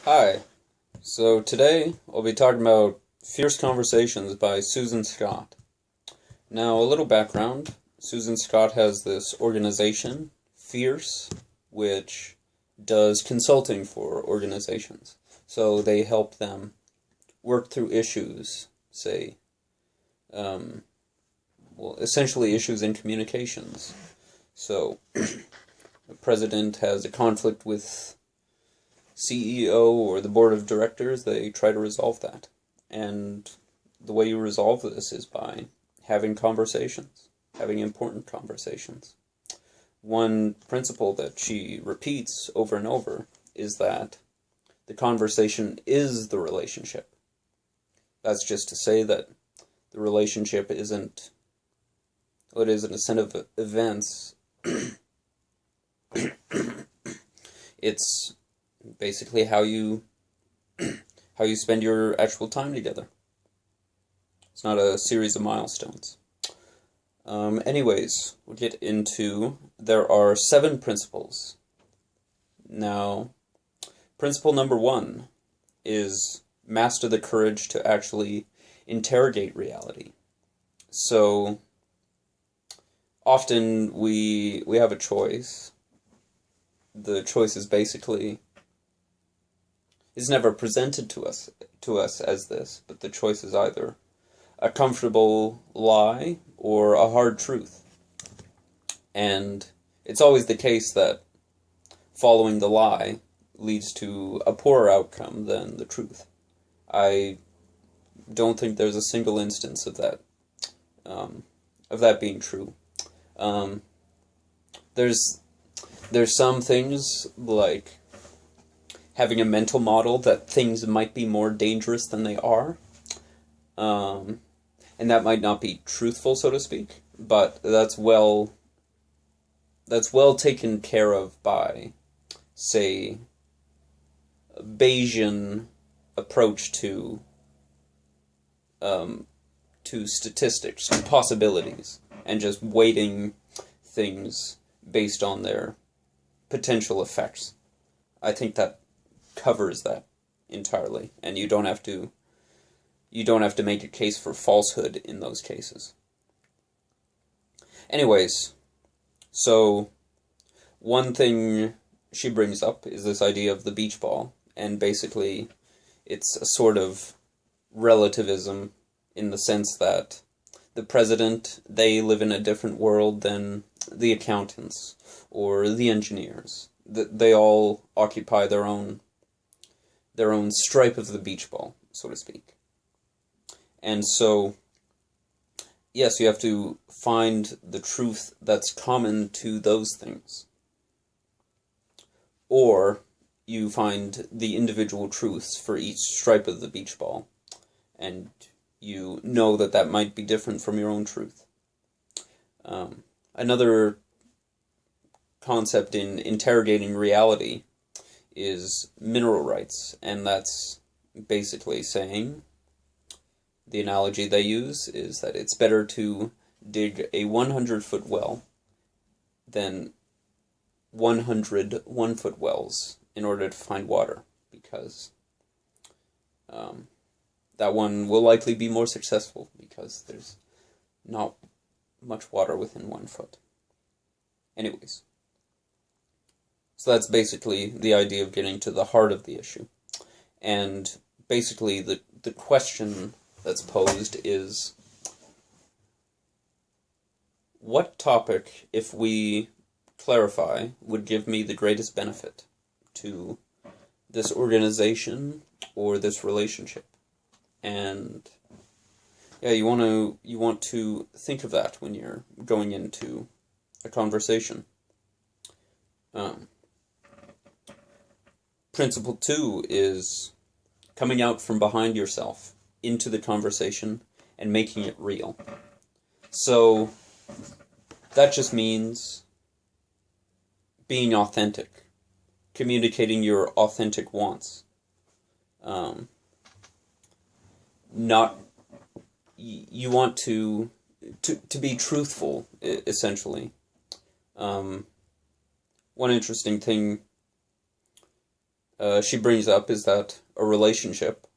Hi. So today I'll be talking about Fierce Conversations by Susan Scott. Now, a little background. Susan Scott has this organization, Fierce, which does consulting for organizations. So they help them work through issues, say, essentially issues in communications. So, the president has a conflict with CEO or the board of directors, they try to resolve that. And the way you resolve this is by having conversations, having important conversations. One principle that she repeats over and over is that the conversation is the relationship. That's just to say that the relationship isn't a set of events. It's basically how you spend your actual time together. It's not a series of milestones. Anyways, we'll get into, there are 7 principles. Now, principle number 1 is master the courage to actually interrogate reality. So, often we have a choice. The choice is basically is never presented to us as this, but the choice is either a comfortable lie or a hard truth. And it's always the case that following the lie leads to a poorer outcome than the truth. I don't think there's a single instance of that being true. There's some things like having a mental model that things might be more dangerous than they are. And that might not be truthful, so to speak, but that's well taken care of by, say, a Bayesian approach to statistics, to possibilities, and just weighting things based on their potential effects. I think that covers that entirely, and you don't have to make a case for falsehood in those cases. Anyways, so one thing she brings up is this idea of the beach ball, and basically it's a sort of relativism in the sense that the president, they live in a different world than the accountants or the engineers. They all occupy their own stripe of the beach ball, so to speak. And so, yes, you have to find the truth that's common to those things. Or you find the individual truths for each stripe of the beach ball, and you know that might be different from your own truth. Another concept in interrogating reality is mineral rights, and that's basically saying, the analogy they use is that it's better to dig a 100-foot well than 100 one-foot wells in order to find water, because that one will likely be more successful because there's not much water within 1 foot. Anyways. So that's basically the idea of getting to the heart of the issue. And basically the question that's posed is, what topic, if we clarify, would give me the greatest benefit to this organization or this relationship? And yeah, you want to think of that when you're going into a conversation. Principle 2 is coming out from behind yourself into the conversation and making it real. So that just means being authentic, communicating your authentic wants. You want to be truthful, essentially. One interesting thing she brings up is that a relationship,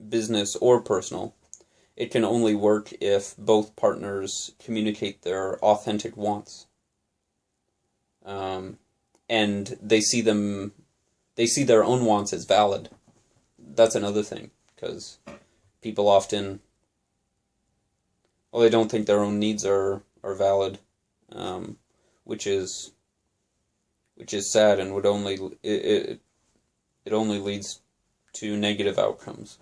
business or personal, it can only work if both partners communicate their authentic wants. And they see their own wants as valid. That's another thing, because people often, well, they don't think their own needs are valid, which is sad, and would only it only leads to negative outcomes.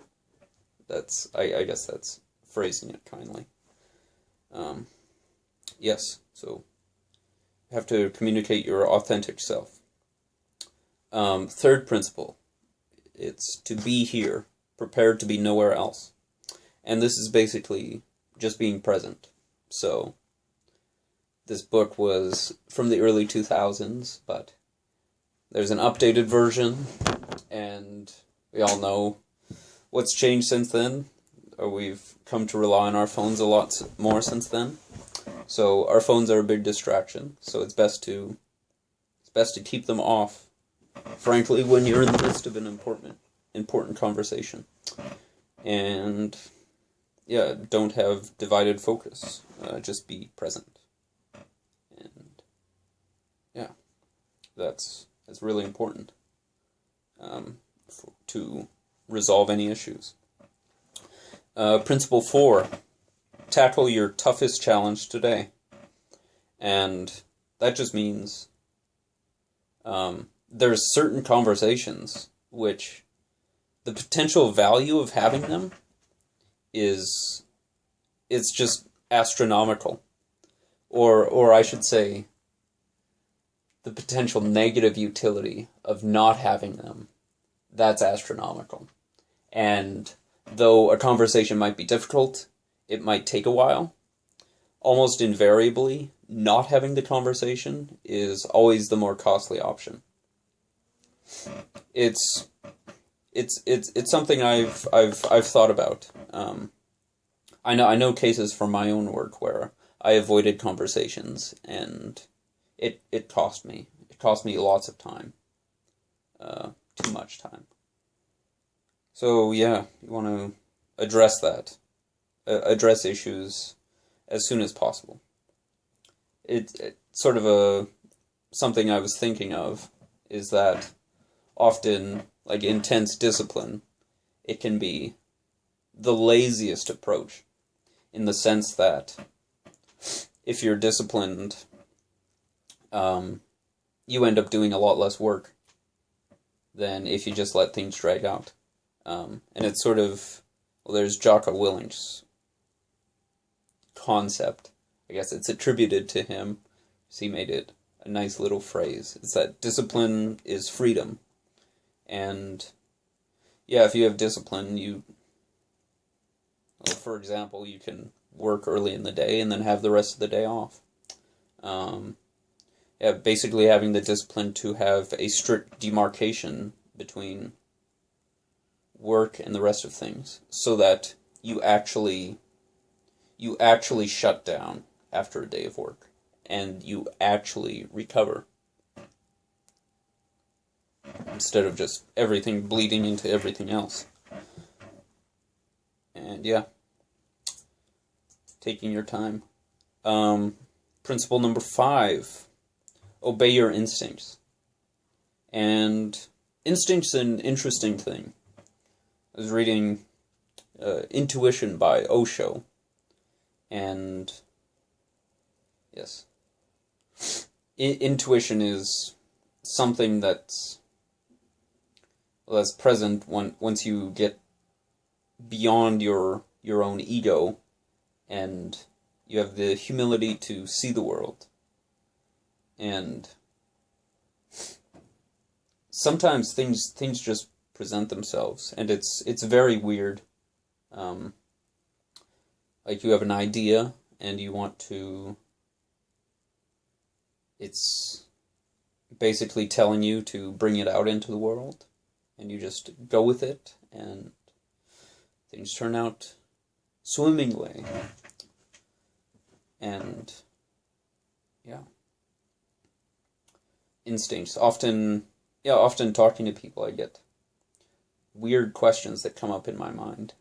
I guess that's phrasing it kindly. Yes, so you have to communicate your authentic self. Third principle, it's to be here, prepared to be nowhere else. And this is basically just being present. So, this book was from the early 2000s, but there's an updated version, and we all know what's changed since then. We've come to rely on our phones a lot more since then. So our phones are a big distraction, so it's best to keep them off, frankly, when you're in the midst of an important conversation. And yeah, don't have divided focus. Just be present. And yeah, that's really important to resolve any issues. Principle 4, tackle your toughest challenge today. And that just means there's certain conversations which the potential value of having them it's just astronomical. Or I should say, the potential negative utility of not having them, that's astronomical. And though a conversation might be difficult, it might take a while, almost invariably, not having the conversation is always the more costly option. It's something I've thought about. I know cases from my own work where I avoided conversations, and it cost me. It cost me lots of time. Too much time. So yeah, you want to address that. Address issues as soon as possible. It's sort of something I was thinking of is that often, like intense discipline, it can be the laziest approach, in the sense that if you're disciplined, you end up doing a lot less work than if you just let things drag out. And it's sort of, well, there's Jocko Willink's concept. I guess it's attributed to him. So he made it a nice little phrase. It's that discipline is freedom. And yeah, if you have discipline, for example, you can work early in the day and then have the rest of the day off. Yeah, basically having the discipline to have a strict demarcation between work and the rest of things, so that you actually shut down after a day of work, and you actually recover, instead of just everything bleeding into everything else. And yeah, taking your time. Principle number 5, obey your instincts. And instinct's an interesting thing. I was reading Intuition by Osho, and yes, intuition is something that's present once you get beyond your own ego, and you have the humility to see the world. And sometimes things just present themselves, and it's very weird. Like you have an idea, and you want to... It's basically telling you to bring it out into the world, and you just go with it, and things turn out swimmingly. And yeah, instincts. Often yeah, often talking to people, I get weird questions that come up in my mind,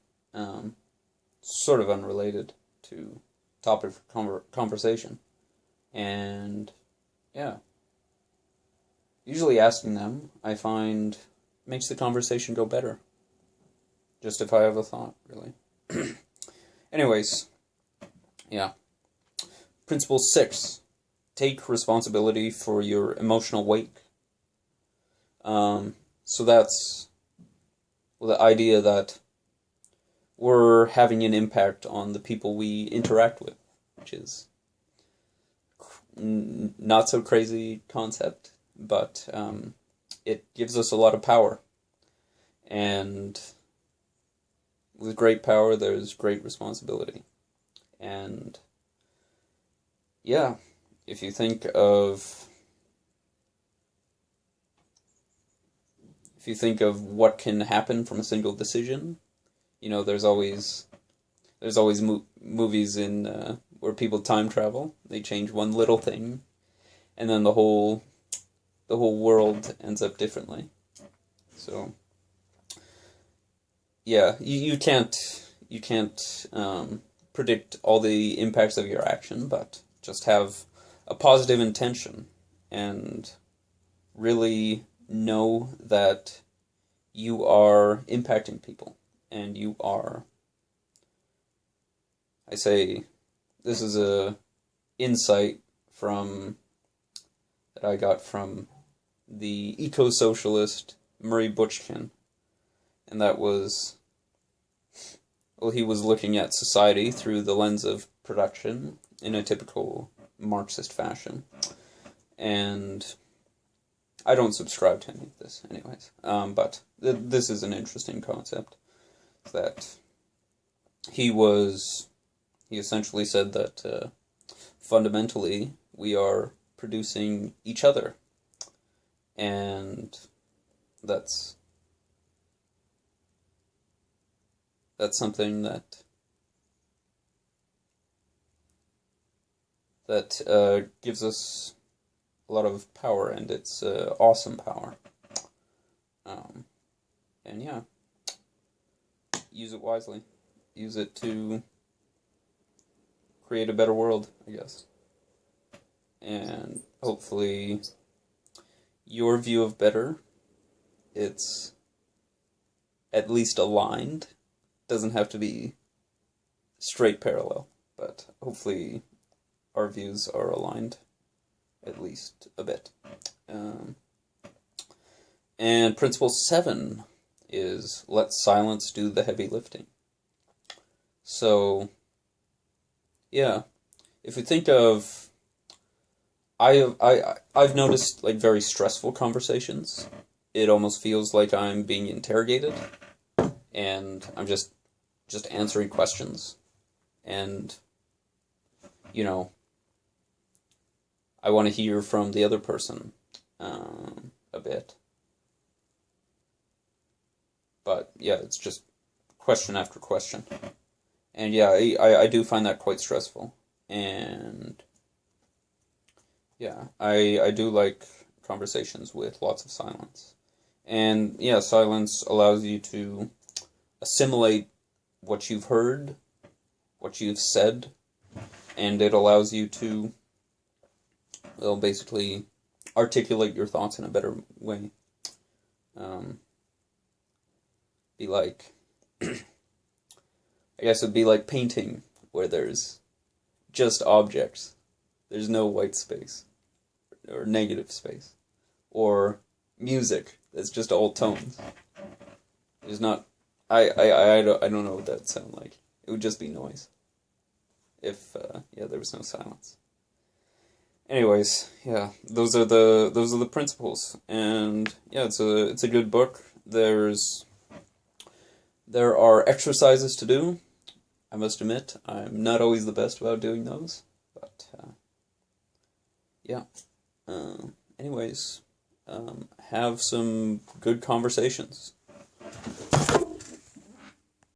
sort of unrelated to topic for conversation. And yeah, usually asking them, I find, makes the conversation go better. Just if I have a thought, really. Anyways, yeah. Principle 6, take responsibility for your emotional weight. So that's the idea that we're having an impact on the people we interact with, which is not so crazy concept, but it gives us a lot of power. And with great power, there's great responsibility. And yeah, if you think of what can happen from a single decision, there's always movies in where people time travel. They change one little thing, and then the whole world ends up differently. So yeah, you can't predict all the impacts of your action, but just have a positive intention and really know that you are impacting people, and you are, I say, this is a insight that I got from the eco-socialist Murray Bookchin, and that was, well, he was looking at society through the lens of production in a typical Marxist fashion, and I don't subscribe to any of this, anyways. But this is an interesting concept. That he essentially said that fundamentally we are producing each other, and that's something that gives us a lot of power, and it's awesome power. And yeah, use it wisely. Use it to create a better world, I guess. And hopefully your view of better, it's at least aligned. Doesn't have to be straight parallel, but hopefully our views are aligned at least a bit. And principle 7 is let silence do the heavy lifting. So, yeah, if you think of, I've noticed like very stressful conversations. It almost feels like I'm being interrogated, and I'm just answering questions, and I want to hear from the other person a bit. But yeah, it's just question after question. And yeah, I do find that quite stressful. And yeah, I do like conversations with lots of silence. And yeah, silence allows you to assimilate what you've heard, what you've said, and it allows you to, well, basically articulate your thoughts in a better way. Be like, I guess it'd be like painting, where there's just objects. There's no white space, or negative space. Or music, that's just all tones. There's not, I don't know what that would sound like. It would just be noise. If, there was no silence. Anyways, yeah, those are the principles, and yeah, it's a good book. There are exercises to do. I must admit, I'm not always the best about doing those, but yeah. Anyways, have some good conversations.